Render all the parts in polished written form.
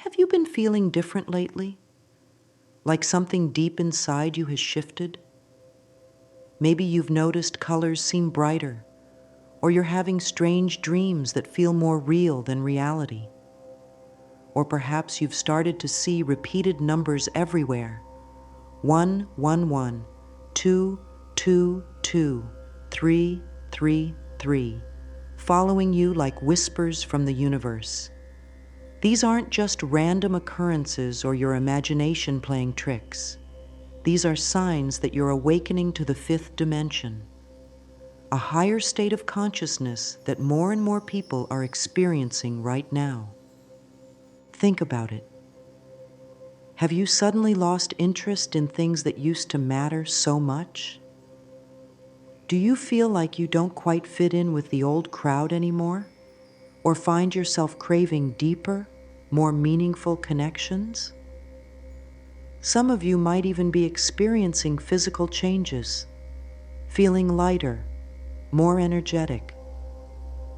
Have you been feeling different lately? Like something deep inside you has shifted? Maybe you've noticed colors seem brighter, or you're having strange dreams that feel more real than reality. Or perhaps you've started to see repeated numbers everywhere. 1, 1, 1, 2, 2, 2, 3, 3, 3, following you like whispers from the universe. These aren't just random occurrences or your imagination playing tricks. These are signs that you're awakening to the fifth dimension, a higher state of consciousness that more and more people are experiencing right now. Think about it. Have you suddenly lost interest in things that used to matter so much? Do you feel like you don't quite fit in with the old crowd anymore? Or find yourself craving deeper, more meaningful connections? Some of you might even be experiencing physical changes, feeling lighter, more energetic,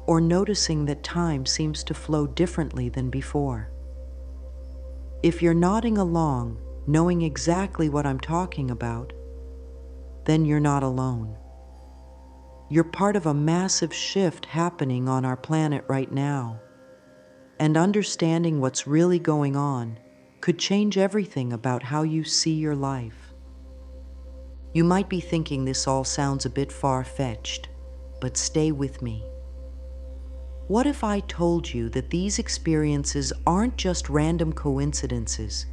or noticing that time seems to flow differently than before. If you're nodding along, knowing exactly what I'm talking about, then you're not alone. You're part of a massive shift happening on our planet right now. And understanding what's really going on could change everything about how you see your life. You might be thinking this all sounds a bit far-fetched, but stay with me. What if I told you that these experiences aren't just random coincidences,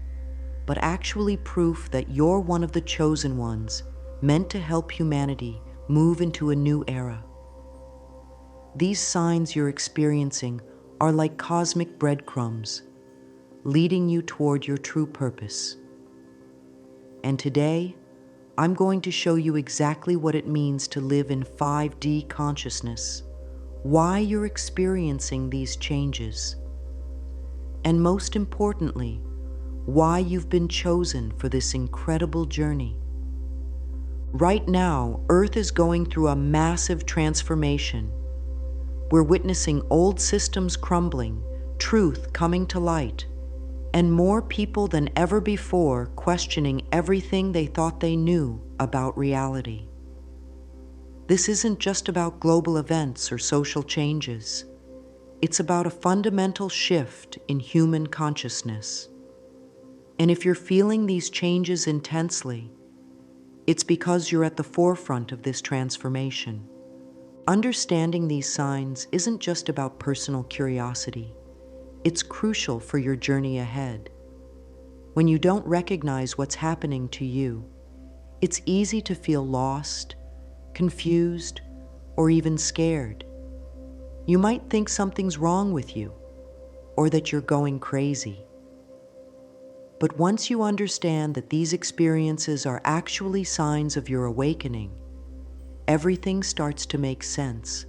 but actually proof that you're one of the chosen ones meant to help humanity move into a new era? These signs you're experiencing are like cosmic breadcrumbs, leading you toward your true purpose. And today, I'm going to show you exactly what it means to live in 5D consciousness, why you're experiencing these changes, and most importantly, why you've been chosen for this incredible journey. Right now, Earth is going through a massive transformation. We're witnessing old systems crumbling, truth coming to light, and more people than ever before questioning everything they thought they knew about reality. This isn't just about global events or social changes. It's about a fundamental shift in human consciousness. And if you're feeling these changes intensely, it's because you're at the forefront of this transformation. Understanding these signs isn't just about personal curiosity. It's crucial for your journey ahead. When you don't recognize what's happening to you, it's easy to feel lost, confused, or even scared. You might think something's wrong with you, or that you're going crazy. But once you understand that these experiences are actually signs of your awakening, everything starts to make sense.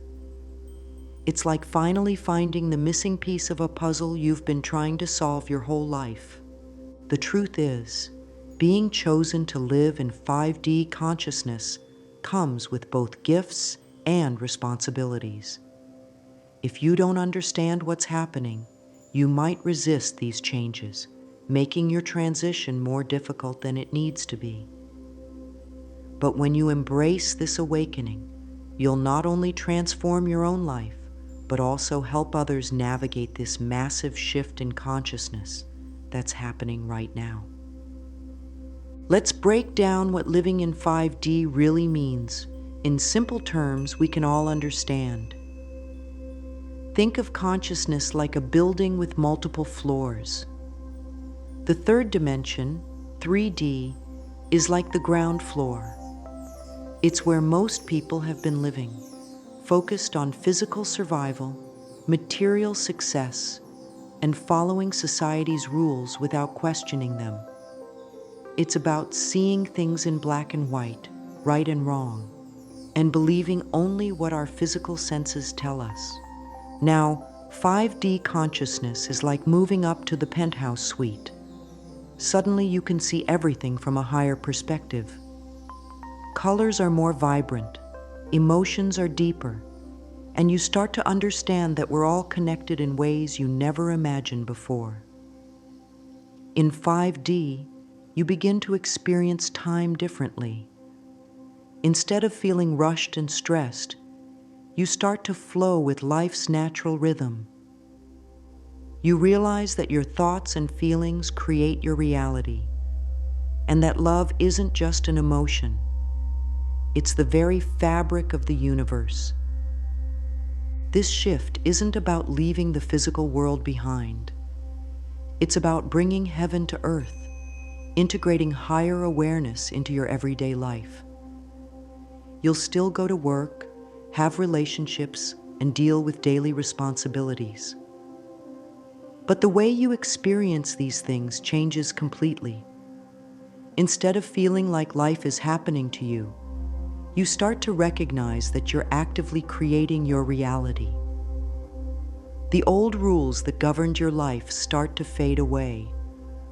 It's like finally finding the missing piece of a puzzle you've been trying to solve your whole life. The truth is, being chosen to live in 5D consciousness comes with both gifts and responsibilities. If you don't understand what's happening, you might resist these changes, making your transition more difficult than it needs to be. But when you embrace this awakening, you'll not only transform your own life, but also help others navigate this massive shift in consciousness that's happening right now. Let's break down what living in 5D really means in simple terms we can all understand. Think of consciousness like a building with multiple floors. The third dimension, 3D, is like the ground floor. It's where most people have been living, focused on physical survival, material success, and following society's rules without questioning them. It's about seeing things in black and white, right and wrong, and believing only what our physical senses tell us. Now, 5D consciousness is like moving up to the penthouse suite. Suddenly you can see everything from a higher perspective. Colors are more vibrant, emotions are deeper, and you start to understand that we're all connected in ways you never imagined before. In 5D, you begin to experience time differently. Instead of feeling rushed and stressed, you start to flow with life's natural rhythm. You realize that your thoughts and feelings create your reality, and that love isn't just an emotion. It's the very fabric of the universe. This shift isn't about leaving the physical world behind. It's about bringing heaven to earth, integrating higher awareness into your everyday life. You'll still go to work, have relationships, and deal with daily responsibilities. But the way you experience these things changes completely. Instead of feeling like life is happening to you, you start to recognize that you're actively creating your reality. The old rules that governed your life start to fade away,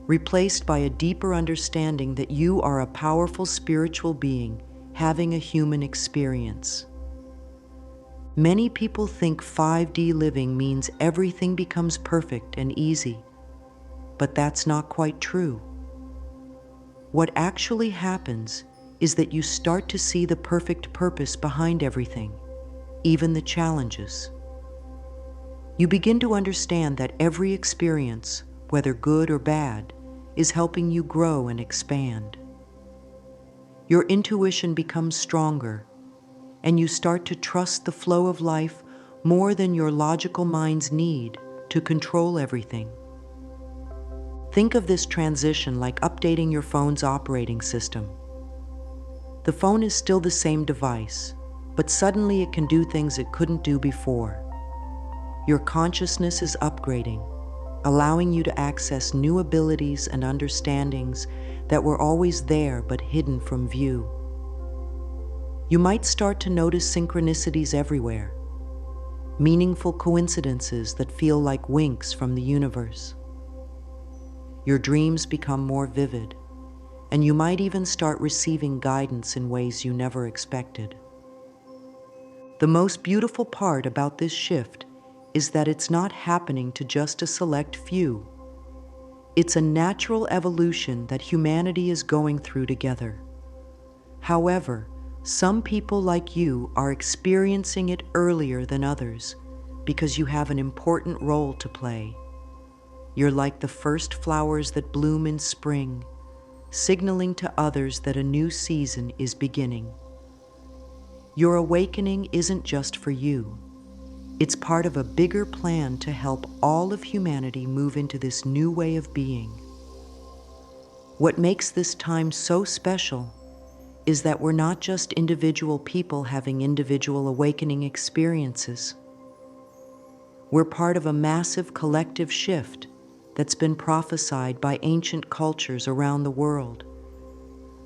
replaced by a deeper understanding that you are a powerful spiritual being having a human experience. Many people think 5D living means everything becomes perfect and easy, but that's not quite true. What actually happens is that you start to see the perfect purpose behind everything, even the challenges. You begin to understand that every experience, whether good or bad, is helping you grow and expand. Your intuition becomes stronger, and you start to trust the flow of life more than your logical mind's need to control everything. Think of this transition like updating your phone's operating system. The phone is still the same device, but suddenly it can do things it couldn't do before. Your consciousness is upgrading, allowing you to access new abilities and understandings that were always there but hidden from view. You might start to notice synchronicities everywhere, meaningful coincidences that feel like winks from the universe. Your dreams become more vivid, and you might even start receiving guidance in ways you never expected. The most beautiful part about this shift is that it's not happening to just a select few. It's a natural evolution that humanity is going through together. However, some people like you are experiencing it earlier than others because you have an important role to play. You're like the first flowers that bloom in spring, signaling to others that a new season is beginning. Your awakening isn't just for you. It's part of a bigger plan to help all of humanity move into this new way of being. What makes this time so special is that we're not just individual people having individual awakening experiences. We're part of a massive collective shift that's been prophesied by ancient cultures around the world.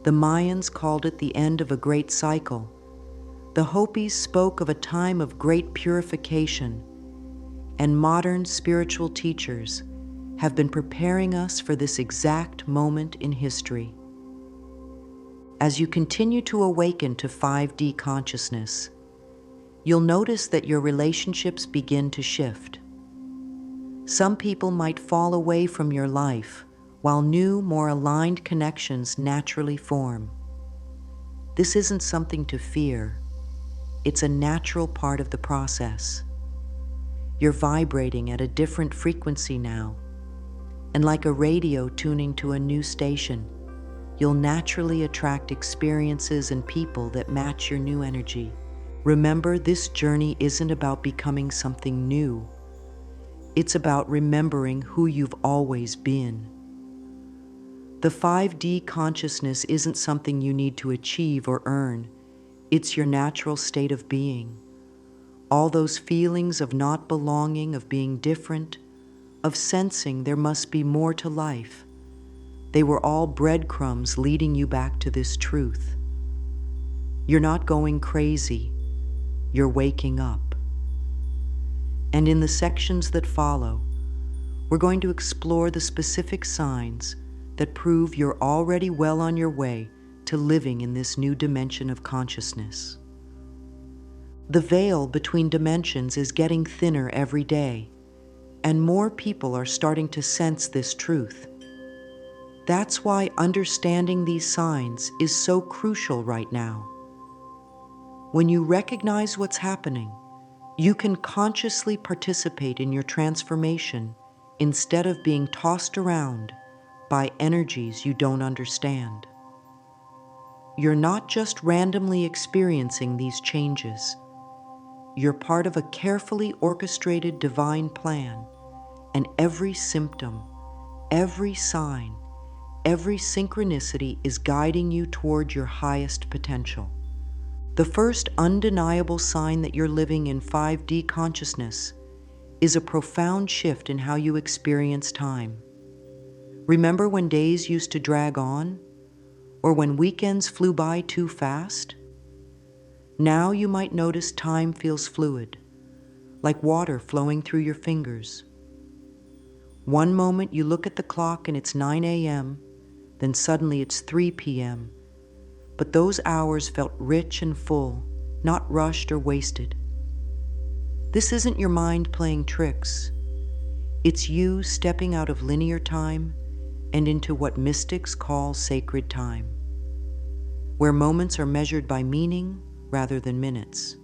The Mayans called it the end of a great cycle. The Hopis spoke of a time of great purification, and modern spiritual teachers have been preparing us for this exact moment in history. As you continue to awaken to 5D consciousness, you'll notice that your relationships begin to shift. Some people might fall away from your life, while new, more aligned connections naturally form. This isn't something to fear. It's a natural part of the process. You're vibrating at a different frequency now, and like a radio tuning to a new station, you'll naturally attract experiences and people that match your new energy. Remember, this journey isn't about becoming something new. It's about remembering who you've always been. The 5D consciousness isn't something you need to achieve or earn. It's your natural state of being. All those feelings of not belonging, of being different, of sensing there must be more to life, they were all breadcrumbs leading you back to this truth. You're not going crazy. You're waking up. And in the sections that follow, we're going to explore the specific signs that prove you're already well on your way to living in this new dimension of consciousness. The veil between dimensions is getting thinner every day, and more people are starting to sense this truth. That's why understanding these signs is so crucial right now. When you recognize what's happening, you can consciously participate in your transformation instead of being tossed around by energies you don't understand. You're not just randomly experiencing these changes. You're part of a carefully orchestrated divine plan, and every symptom, every sign, every synchronicity is guiding you toward your highest potential. The first undeniable sign that you're living in 5D consciousness is a profound shift in how you experience time. Remember when days used to drag on? Or when weekends flew by too fast? Now you might notice time feels fluid, like water flowing through your fingers. One moment you look at the clock and it's 9 a.m., then suddenly it's 3 p.m., but those hours felt rich and full, not rushed or wasted. This isn't your mind playing tricks. It's you stepping out of linear time and into what mystics call sacred time, where moments are measured by meaning rather than minutes.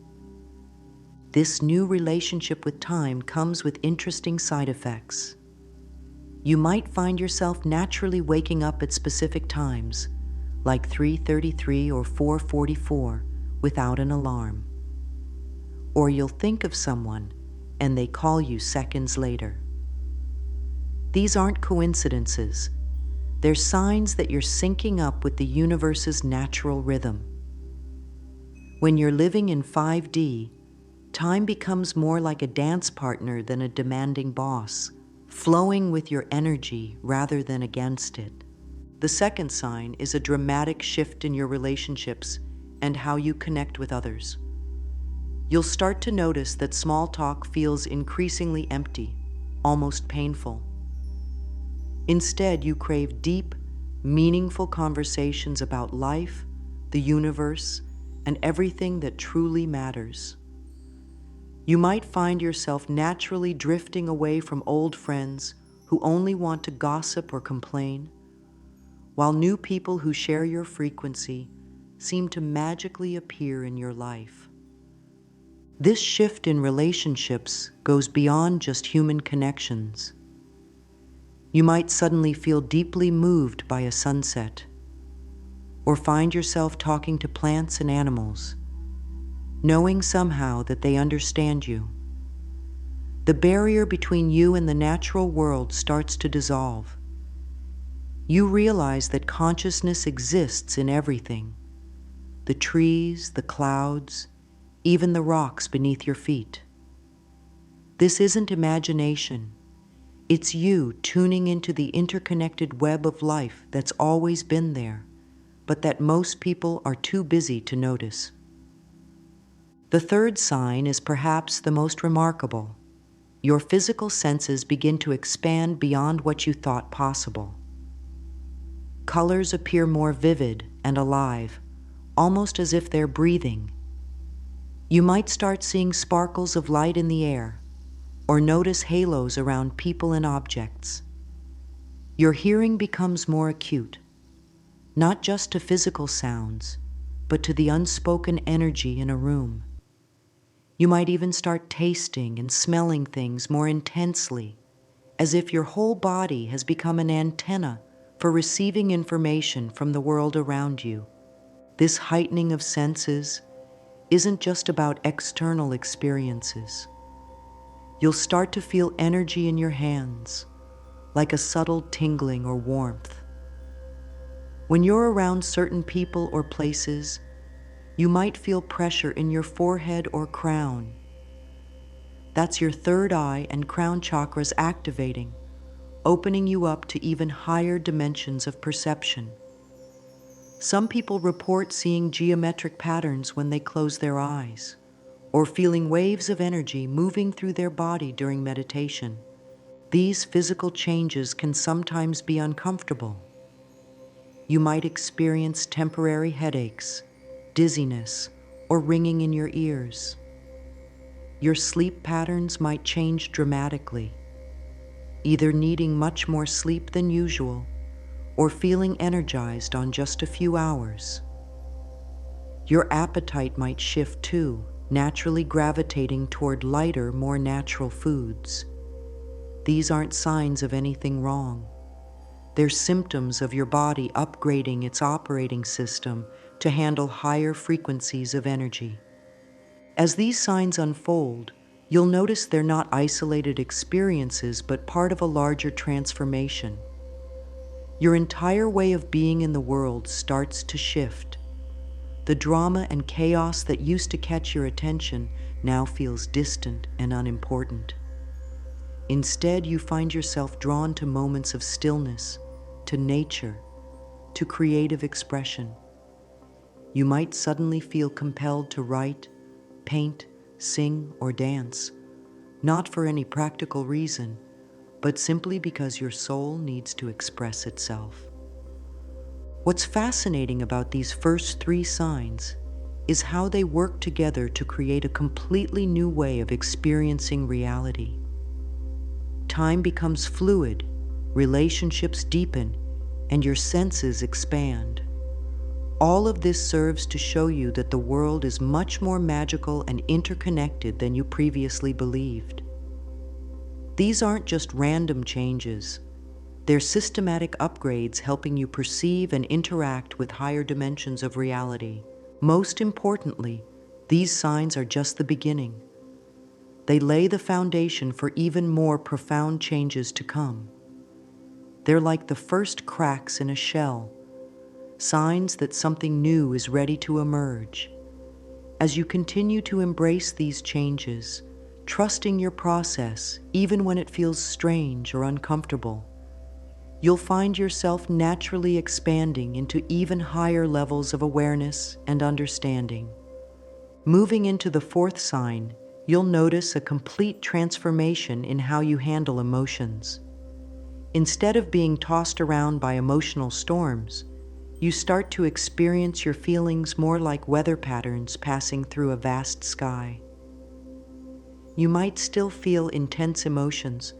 This new relationship with time comes with interesting side effects. You might find yourself naturally waking up at specific times, like 3:33 or 4:44, without an alarm. Or you'll think of someone and they call you seconds later. These aren't coincidences. They're signs that you're syncing up with the universe's natural rhythm. When you're living in 5D, time becomes more like a dance partner than a demanding boss, flowing with your energy rather than against it. The second sign is a dramatic shift in your relationships and how you connect with others. You'll start to notice that small talk feels increasingly empty, almost painful. Instead, you crave deep, meaningful conversations about life, the universe, and everything that truly matters. You might find yourself naturally drifting away from old friends who only want to gossip or complain, while new people who share your frequency seem to magically appear in your life. This shift in relationships goes beyond just human connections. You might suddenly feel deeply moved by a sunset, or find yourself talking to plants and animals, knowing somehow that they understand you. The barrier between you and the natural world starts to dissolve. You realize that consciousness exists in everything: the trees, the clouds, even the rocks beneath your feet. This isn't imagination. It's you tuning into the interconnected web of life that's always been there, but that most people are too busy to notice. The third sign is perhaps the most remarkable. Your physical senses begin to expand beyond what you thought possible. Colors appear more vivid and alive, almost as if they're breathing. You might start seeing sparkles of light in the air, or notice halos around people and objects. Your hearing becomes more acute, not just to physical sounds, but to the unspoken energy in a room. You might even start tasting and smelling things more intensely, as if your whole body has become an antenna for receiving information from the world around you. This heightening of senses isn't just about external experiences. You'll start to feel energy in your hands, like a subtle tingling or warmth. When you're around certain people or places, you might feel pressure in your forehead or crown. That's your third eye and crown chakras activating, opening you up to even higher dimensions of perception. Some people report seeing geometric patterns when they close their eyes, or feeling waves of energy moving through their body during meditation. These physical changes can sometimes be uncomfortable. You might experience temporary headaches, dizziness, or ringing in your ears. Your sleep patterns might change dramatically, either needing much more sleep than usual, or feeling energized on just a few hours. Your appetite might shift too, naturally gravitating toward lighter, more natural foods. These aren't signs of anything wrong. They're symptoms of your body upgrading its operating system to handle higher frequencies of energy. As these signs unfold, you'll notice they're not isolated experiences but part of a larger transformation. Your entire way of being in the world starts to shift. The drama and chaos that used to catch your attention now feels distant and unimportant. Instead, you find yourself drawn to moments of stillness, to nature, to creative expression. You might suddenly feel compelled to write, paint, sing, or dance, not for any practical reason, but simply because your soul needs to express itself. What's fascinating about these first three signs is how they work together to create a completely new way of experiencing reality. Time becomes fluid, relationships deepen, and your senses expand. All of this serves to show you that the world is much more magical and interconnected than you previously believed. These aren't just random changes. They're systematic upgrades helping you perceive and interact with higher dimensions of reality. Most importantly, these signs are just the beginning. They lay the foundation for even more profound changes to come. They're like the first cracks in a shell, signs that something new is ready to emerge. As you continue to embrace these changes, trusting your process even when it feels strange or uncomfortable, you'll find yourself naturally expanding into even higher levels of awareness and understanding. Moving into the fourth sign, you'll notice a complete transformation in how you handle emotions. Instead of being tossed around by emotional storms, you start to experience your feelings more like weather patterns passing through a vast sky. You might still feel intense emotions,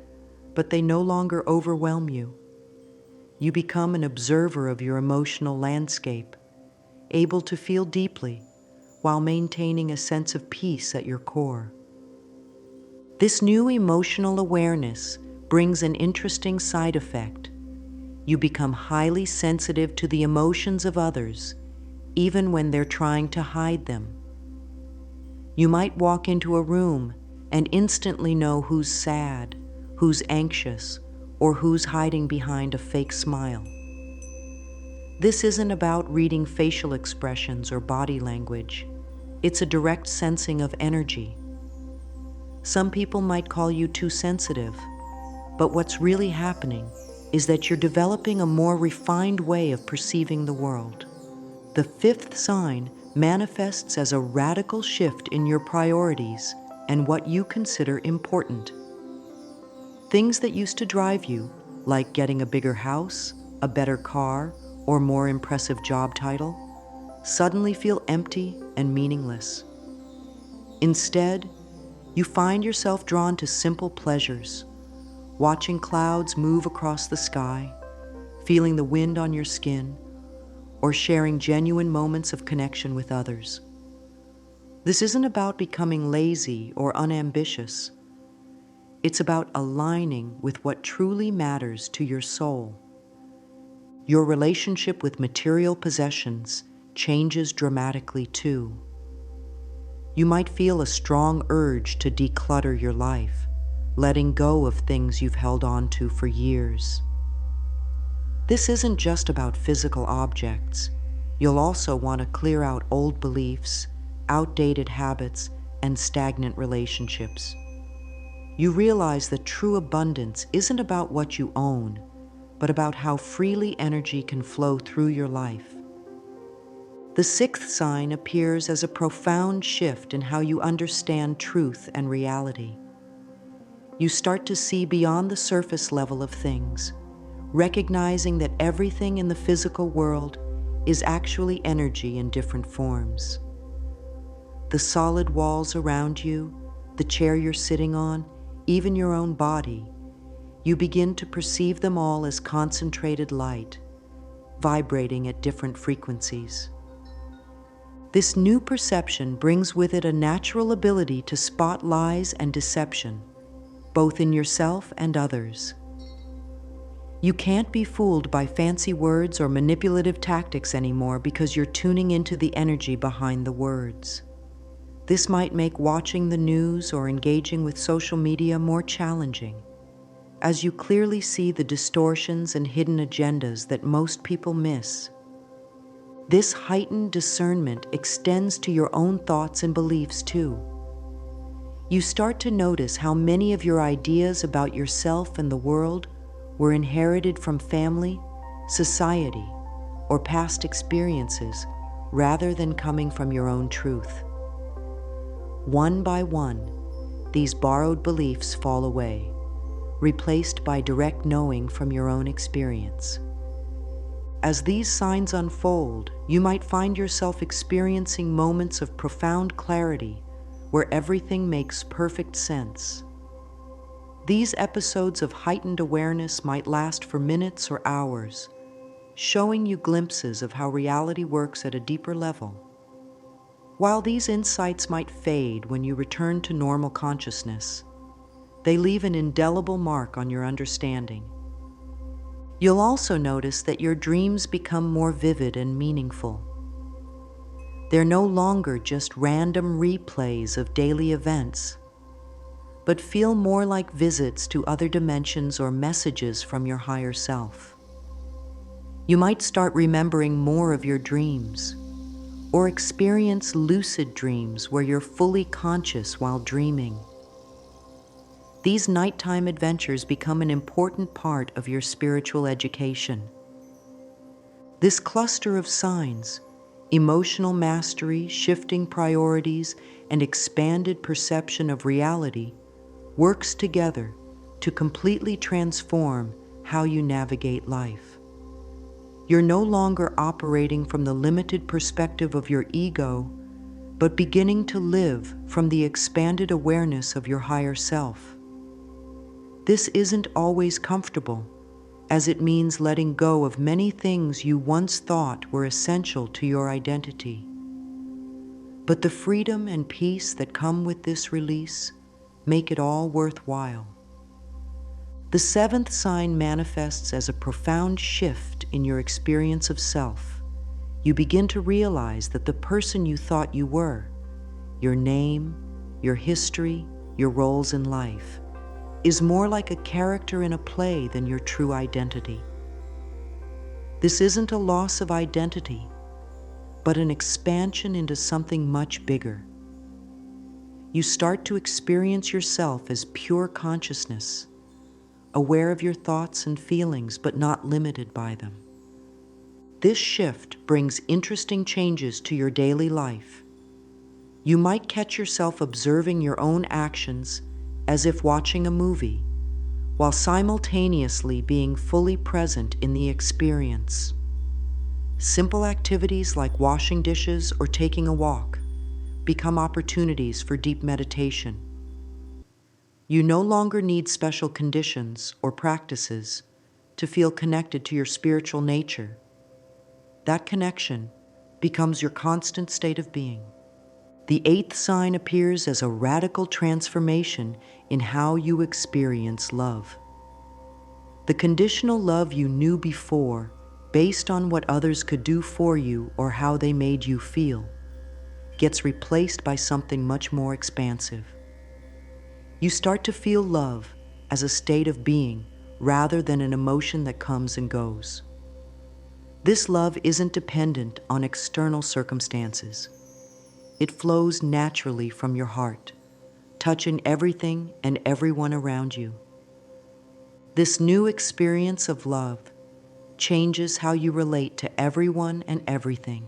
but they no longer overwhelm you. You become an observer of your emotional landscape, able to feel deeply while maintaining a sense of peace at your core. This new emotional awareness brings an interesting side effect. You become highly sensitive to the emotions of others, even when they're trying to hide them. You might walk into a room and instantly know who's sad, who's anxious, or who's hiding behind a fake smile. This isn't about reading facial expressions or body language. It's a direct sensing of energy. Some people might call you too sensitive, but what's really happening is that you're developing a more refined way of perceiving the world. The fifth sign manifests as a radical shift in your priorities and what you consider important. Things that used to drive you, like getting a bigger house, a better car, or more impressive job title, suddenly feel empty and meaningless. Instead, you find yourself drawn to simple pleasures, watching clouds move across the sky, feeling the wind on your skin, or sharing genuine moments of connection with others. This isn't about becoming lazy or unambitious. It's about aligning with what truly matters to your soul. Your relationship with material possessions changes dramatically too. You might feel a strong urge to declutter your life, letting go of things you've held on to for years. This isn't just about physical objects. You'll also want to clear out old beliefs, outdated habits, and stagnant relationships. You realize that true abundance isn't about what you own, but about how freely energy can flow through your life. The sixth sign appears as a profound shift in how you understand truth and reality. You start to see beyond the surface level of things, recognizing that everything in the physical world is actually energy in different forms. The solid walls around you, the chair you're sitting on, even your own body, you begin to perceive them all as concentrated light, vibrating at different frequencies. This new perception brings with it a natural ability to spot lies and deception, both in yourself and others. You can't be fooled by fancy words or manipulative tactics anymore because you're tuning into the energy behind the words. This might make watching the news or engaging with social media more challenging, as you clearly see the distortions and hidden agendas that most people miss. This heightened discernment extends to your own thoughts and beliefs too. You start to notice how many of your ideas about yourself and the world were inherited from family, society, or past experiences rather than coming from your own truth. One by one, these borrowed beliefs fall away, replaced by direct knowing from your own experience. As these signs unfold, you might find yourself experiencing moments of profound clarity where everything makes perfect sense. These episodes of heightened awareness might last for minutes or hours, showing you glimpses of how reality works at a deeper level. While these insights might fade when you return to normal consciousness, they leave an indelible mark on your understanding. You'll also notice that your dreams become more vivid and meaningful. They're no longer just random replays of daily events, but feel more like visits to other dimensions or messages from your higher self. You might start remembering more of your dreams, or experience lucid dreams where you're fully conscious while dreaming. These nighttime adventures become an important part of your spiritual education. This cluster of signs, emotional mastery, shifting priorities, and expanded perception of reality, works together to completely transform how you navigate life. You're no longer operating from the limited perspective of your ego, but beginning to live from the expanded awareness of your higher self. This isn't always comfortable, as it means letting go of many things you once thought were essential to your identity. But the freedom and peace that come with this release make it all worthwhile. The seventh sign manifests as a profound shift in your experience of self. You begin to realize that the person you thought you were, your name, your history, your roles in life, is more like a character in a play than your true identity. This isn't a loss of identity, but an expansion into something much bigger. You start to experience yourself as pure consciousness, aware of your thoughts and feelings, but not limited by them. This shift brings interesting changes to your daily life. You might catch yourself observing your own actions as if watching a movie, while simultaneously being fully present in the experience. Simple activities like washing dishes or taking a walk become opportunities for deep meditation. You no longer need special conditions or practices to feel connected to your spiritual nature. That connection becomes your constant state of being. The eighth sign appears as a radical transformation in how you experience love. The conditional love you knew before, based on what others could do for you or how they made you feel, gets replaced by something much more expansive. You start to feel love as a state of being rather than an emotion that comes and goes. This love isn't dependent on external circumstances. It flows naturally from your heart, touching everything and everyone around you. This new experience of love changes how you relate to everyone and everything.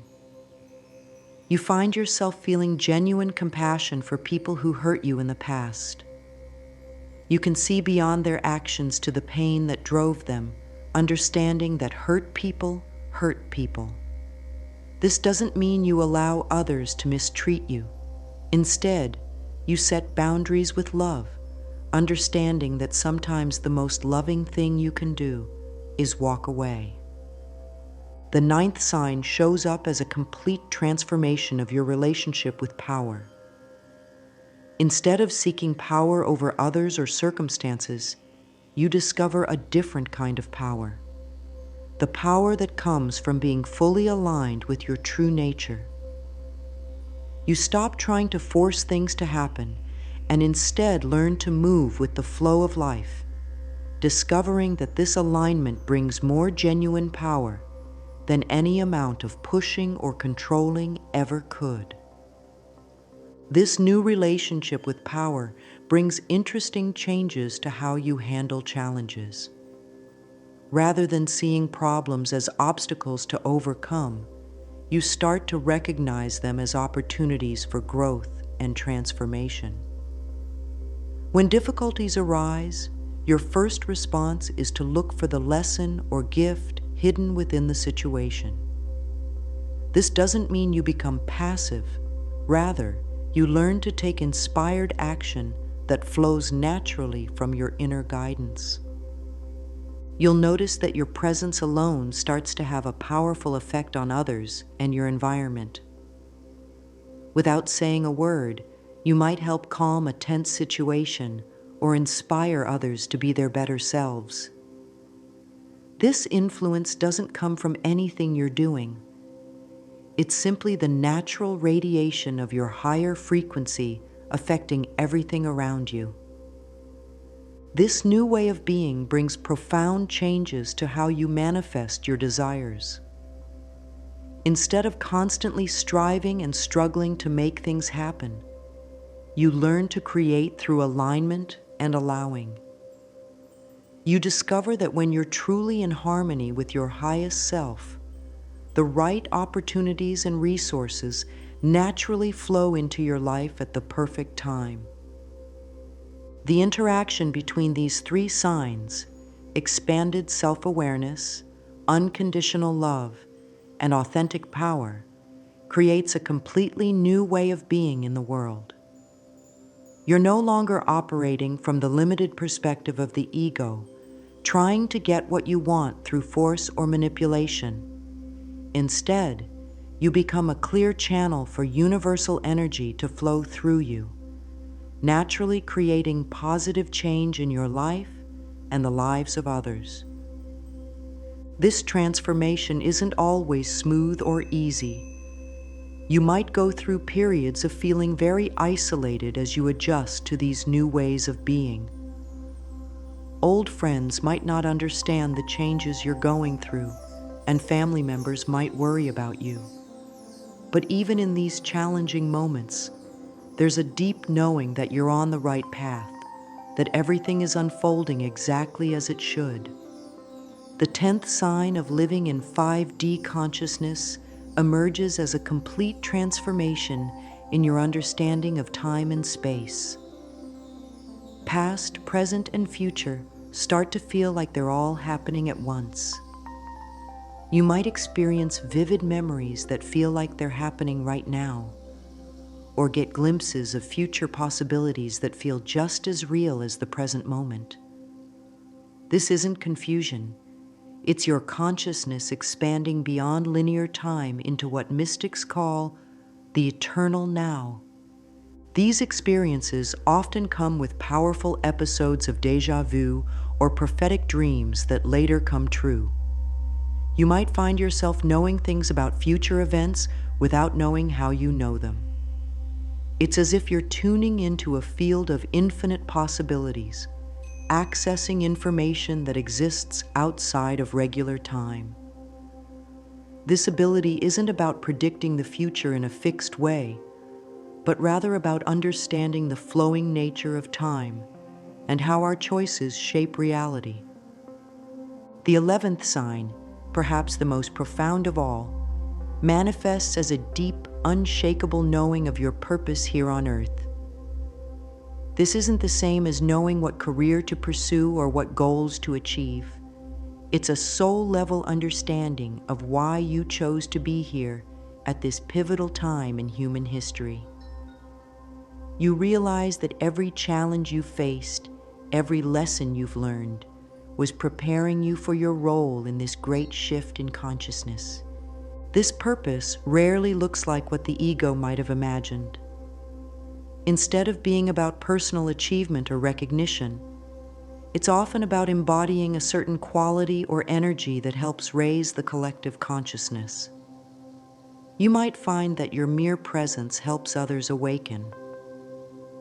You find yourself feeling genuine compassion for people who hurt you in the past. You can see beyond their actions to the pain that drove them, understanding that hurt people hurt people. This doesn't mean you allow others to mistreat you. Instead, you set boundaries with love, understanding that sometimes the most loving thing you can do is walk away. The ninth sign shows up as a complete transformation of your relationship with power. Instead of seeking power over others or circumstances, you discover a different kind of power. The power that comes from being fully aligned with your true nature. You stop trying to force things to happen and instead learn to move with the flow of life, discovering that this alignment brings more genuine power than any amount of pushing or controlling ever could. This new relationship with power brings interesting changes to how you handle challenges. Rather than seeing problems as obstacles to overcome, you start to recognize them as opportunities for growth and transformation. When difficulties arise, your first response is to look for the lesson or gift hidden within the situation. This doesn't mean you become passive. Rather, you learn to take inspired action that flows naturally from your inner guidance. You'll notice that your presence alone starts to have a powerful effect on others and your environment. Without saying a word, you might help calm a tense situation or inspire others to be their better selves. This influence doesn't come from anything you're doing. It's simply the natural radiation of your higher frequency affecting everything around you. This new way of being brings profound changes to how you manifest your desires. Instead of constantly striving and struggling to make things happen, you learn to create through alignment and allowing. You discover that when you're truly in harmony with your highest self, the right opportunities and resources naturally flow into your life at the perfect time. The interaction between these three signs, expanded self-awareness, unconditional love, and authentic power, creates a completely new way of being in the world. You're no longer operating from the limited perspective of the ego, trying to get what you want through force or manipulation. Instead, you become a clear channel for universal energy to flow through you, naturally creating positive change in your life and the lives of others. This transformation isn't always smooth or easy. You might go through periods of feeling very isolated as you adjust to these new ways of being. Old friends might not understand the changes you're going through, and family members might worry about you. But even in these challenging moments, there's a deep knowing that you're on the right path, that everything is unfolding exactly as it should. The 10th sign of living in 5D consciousness emerges as a complete transformation in your understanding of time and space. Past, present, and future start to feel like they're all happening at once. You might experience vivid memories that feel like they're happening right now, or get glimpses of future possibilities that feel just as real as the present moment. This isn't confusion. It's your consciousness expanding beyond linear time into what mystics call the eternal now. These experiences often come with powerful episodes of déjà vu or prophetic dreams that later come true. You might find yourself knowing things about future events without knowing how you know them. It's as if you're tuning into a field of infinite possibilities, accessing information that exists outside of regular time. This ability isn't about predicting the future in a fixed way, but rather about understanding the flowing nature of time and how our choices shape reality. The 11th sign, perhaps the most profound of all, manifests as a deep, unshakable knowing of your purpose here on earth. This isn't the same as knowing what career to pursue or what goals to achieve. It's a soul-level understanding of why you chose to be here at this pivotal time in human history. You realize that every challenge you've faced, every lesson you've learned, was preparing you for your role in this great shift in consciousness. This purpose rarely looks like what the ego might have imagined. Instead of being about personal achievement or recognition, it's often about embodying a certain quality or energy that helps raise the collective consciousness. You might find that your mere presence helps others awaken,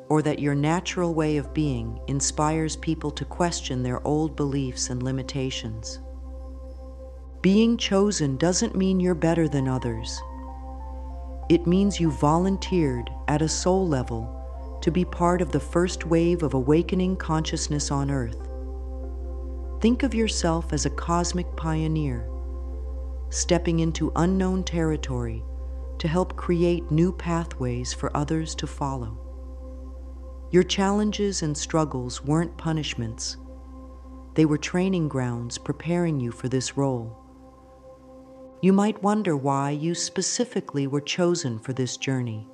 or that your natural way of being inspires people to question their old beliefs and limitations. Being chosen doesn't mean you're better than others. It means you volunteered at a soul level to be part of the first wave of awakening consciousness on Earth. Think of yourself as a cosmic pioneer, stepping into unknown territory to help create new pathways for others to follow. Your challenges and struggles weren't punishments. They were training grounds preparing you for this role. You might wonder why you specifically were chosen for this journey.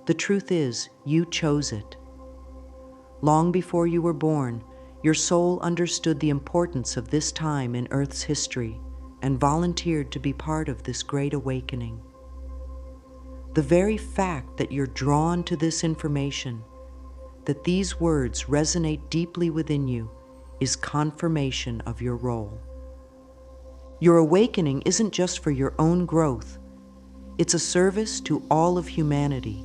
The truth is, you chose it. Long before you were born, your soul understood the importance of this time in Earth's history and volunteered to be part of this great awakening. The very fact that you're drawn to this information, that these words resonate deeply within you, is confirmation of your role. Your awakening isn't just for your own growth. It's a service to all of humanity.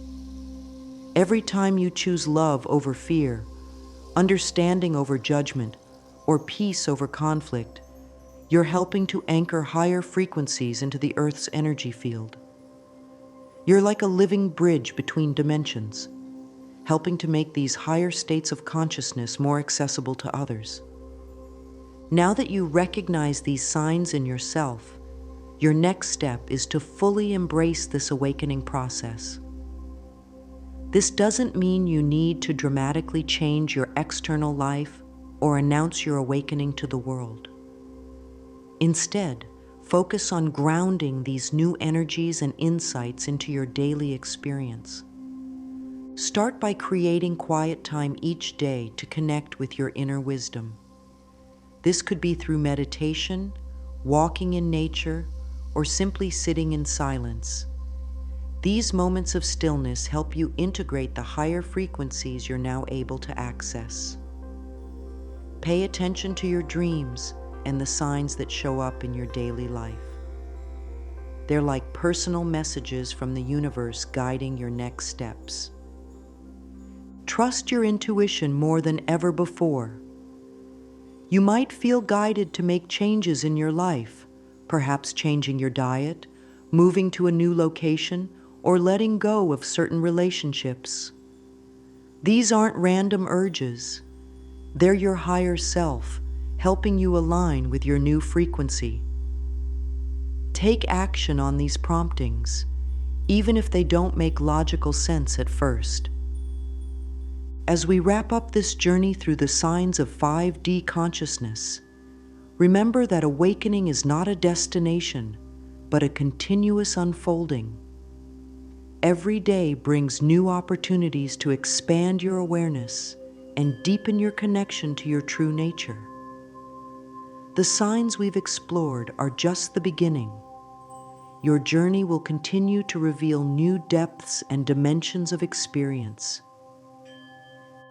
Every time you choose love over fear, understanding over judgment, or peace over conflict, you're helping to anchor higher frequencies into the Earth's energy field. You're like a living bridge between dimensions, helping to make these higher states of consciousness more accessible to others. Now that you recognize these signs in yourself, your next step is to fully embrace this awakening process. This doesn't mean you need to dramatically change your external life or announce your awakening to the world. Instead, focus on grounding these new energies and insights into your daily experience. Start by creating quiet time each day to connect with your inner wisdom. This could be through meditation, walking in nature, or simply sitting in silence. These moments of stillness help you integrate the higher frequencies you're now able to access. Pay attention to your dreams and the signs that show up in your daily life. They're like personal messages from the universe guiding your next steps. Trust your intuition more than ever before. You might feel guided to make changes in your life, perhaps changing your diet, moving to a new location, or letting go of certain relationships. These aren't random urges. They're your higher self, helping you align with your new frequency. Take action on these promptings, even if they don't make logical sense at first. As we wrap up this journey through the signs of 5D consciousness, remember that awakening is not a destination, but a continuous unfolding. Every day brings new opportunities to expand your awareness and deepen your connection to your true nature. The signs we've explored are just the beginning. Your journey will continue to reveal new depths and dimensions of experience.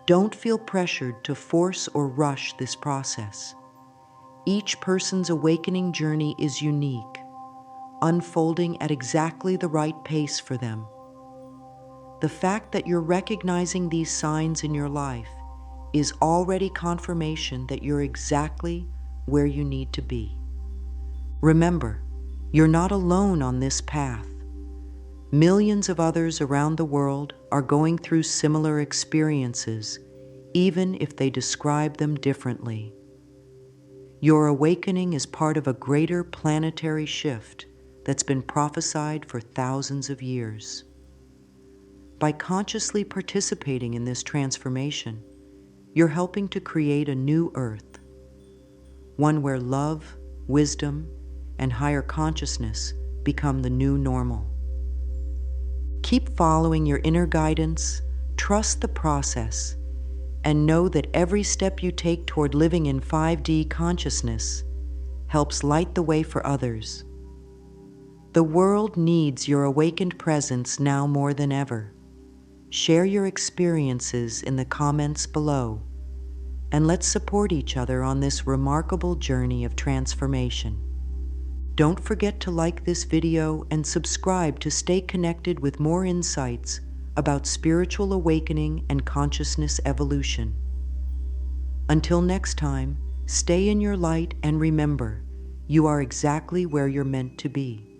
Don't feel pressured to force or rush this process. Each person's awakening journey is unique, unfolding at exactly the right pace for them. The fact that you're recognizing these signs in your life is already confirmation that you're exactly where you need to be. Remember, you're not alone on this path. Millions of others around the world are going through similar experiences, even if they describe them differently. Your awakening is part of a greater planetary shift that's been prophesied for thousands of years. By consciously participating in this transformation, you're helping to create a new Earth, one where love, wisdom, and higher consciousness become the new normal. Keep following your inner guidance, trust the process, and know that every step you take toward living in 5D consciousness helps light the way for others. The world needs your awakened presence now more than ever. Share your experiences in the comments below, and let's support each other on this remarkable journey of transformation. Don't forget to like this video and subscribe to stay connected with more insights about spiritual awakening and consciousness evolution. Until next time, stay in your light and remember, you are exactly where you're meant to be.